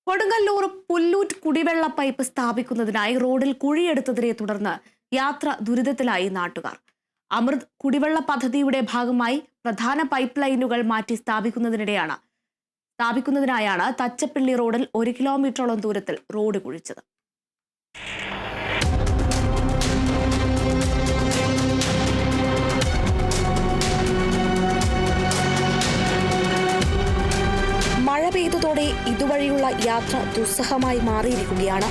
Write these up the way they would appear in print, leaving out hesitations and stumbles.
കൊടുങ്ങല്ലൂർ പുല്ലൂറ്റ് കുടിവെള്ള പൈപ്പ് സ്ഥാപിക്കുന്നതിനായി റോഡിൽ കുഴിയെടുത്തതിനെ തുടർന്ന് യാത്ര ദുരിതത്തിലായി നാട്ടുകാർ. അമൃത് കുടിവെള്ള പദ്ധതിയുടെ ഭാഗമായി പ്രധാന പൈപ്പ് ലൈനുകൾ മാറ്റി സ്ഥാപിക്കുന്നതിനായാണ് തച്ചപ്പിള്ളി റോഡിൽ 1 കിലോമീറ്ററോളം ദൂരത്തിൽ റോഡ് കുഴിച്ചത്. മഴ പെയ്തതോടെ ഇതുവഴിയുള്ള യാത്ര ദുസ്സഹമായി മാറിയിരിക്കുകയാണ്.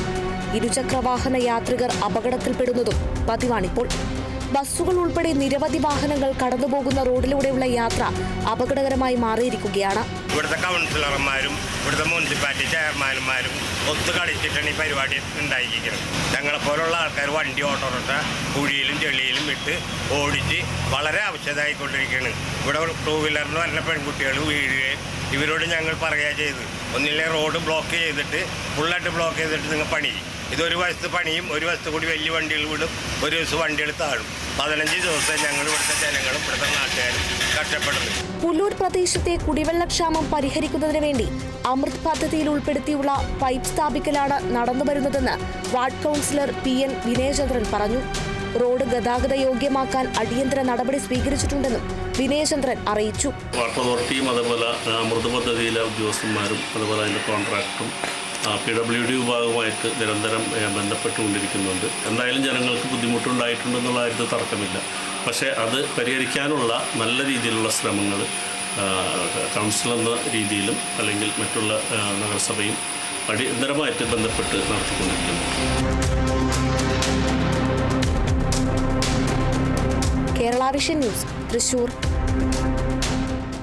ഇരുചക്രവാഹന യാത്രികർ അപകടത്തിൽപ്പെടുന്നതും പതിവാണിപ്പോൾ. ബസ്സുകൾ ഉൾപ്പെടെ നിരവധി വാഹനങ്ങൾ കടന്നുപോകുന്ന റോഡിലൂടെയുള്ള യാത്ര അപകടകരമായി മാറിയിരിക്കുകയാണ്. ഇവിടുത്തെ കൗൺസിലർമാരും ഇവിടുത്തെ മുനിസിപ്പാലിറ്റി ചെയർമാൻമാരും ഒത്തുകളിച്ചിട്ടാണ് ഈ പരിപാടി ഉണ്ടായിരിക്കുന്നത്. ഞങ്ങളെപ്പോലുള്ള ആൾക്കാർ വണ്ടി ഓട്ടോറിക്ഷ കുഴിയിലും ചെളിയിലും ഇട്ട് ഓടിച്ച് വളരെ ആവശ്യമായിക്കൊണ്ടിരിക്കുകയാണ്. ഇവിടെ ടൂ വീലറിന് വരുന്ന പെൺകുട്ടികൾ വീഴുകയും ഇവരോട് ഞങ്ങൾ പറയുക ചെയ്ത് ഒന്നില്ലേ റോഡ് ബ്ലോക്ക് ചെയ്തിട്ട് ഫുള്ളായിട്ട് ബ്ലോക്ക് ചെയ്തിട്ട് നിങ്ങൾ പണി. ഇതൊരു വശത്ത് പണിയും ഒരു വശത്ത് കൂടി വലിയ വണ്ടികൾ വിടും, ഒരു ദിവസം വണ്ടികൾ താഴും. 15 ദിവസം ഞങ്ങൾ ഇവിടുത്തെ ജനങ്ങളും ഇവിടുത്തെ നാട്ടുകാരും കഷ്ടപ്പെടുന്നു. പുല്ലൂർ പ്രദേശത്തെ കുടിവെള്ളക്ഷാമം പരിഹരിക്കുന്നതിന് വേണ്ടി അമൃത് പദ്ധതിയിൽ ഉൾപ്പെടുത്തിയുള്ള പൈപ്പ് സ്ഥാപിക്കലാണ് നടന്നുവരുന്നതെന്ന് വാർഡ് കൗൺസിലർ PN വിനയചന്ദ്രൻ പറഞ്ഞു. റോഡ് ഗതാഗത യോഗ്യമാക്കാൻ അടിയന്തര നടപടി സ്വീകരിച്ചിട്ടുണ്ടെന്നും വിനയചന്ദ്രൻ അറിയിച്ചു. വാട്ടർ അതോറിറ്റിയും അതുപോലെ അമൃത് പദ്ധതിയിലെ ഉദ്യോഗസ്ഥന്മാരും അതുപോലെ അതിൻ്റെ കോൺട്രാക്ടറും PWD വിഭാഗവുമായിട്ട് നിരന്തരം ബന്ധപ്പെട്ടുകൊണ്ടിരിക്കുന്നുണ്ട്. എന്തായാലും ജനങ്ങൾക്ക് ബുദ്ധിമുട്ടുണ്ടായിട്ടുണ്ടെന്നുള്ള കാര്യത്തിൽ തർക്കമില്ല. പക്ഷേ അത് പരിഹരിക്കാനുള്ള നല്ല രീതിയിലുള്ള ശ്രമങ്ങൾ കൗൺസിൽ എന്ന രീതിയിലും അല്ലെങ്കിൽ മറ്റുള്ള നഗരസഭയും അടിയന്തരമായിട്ട് ബന്ധപ്പെട്ട് നടത്തിക്കൊണ്ടിരിക്കുന്നു. Kerala vision news, Thrissur.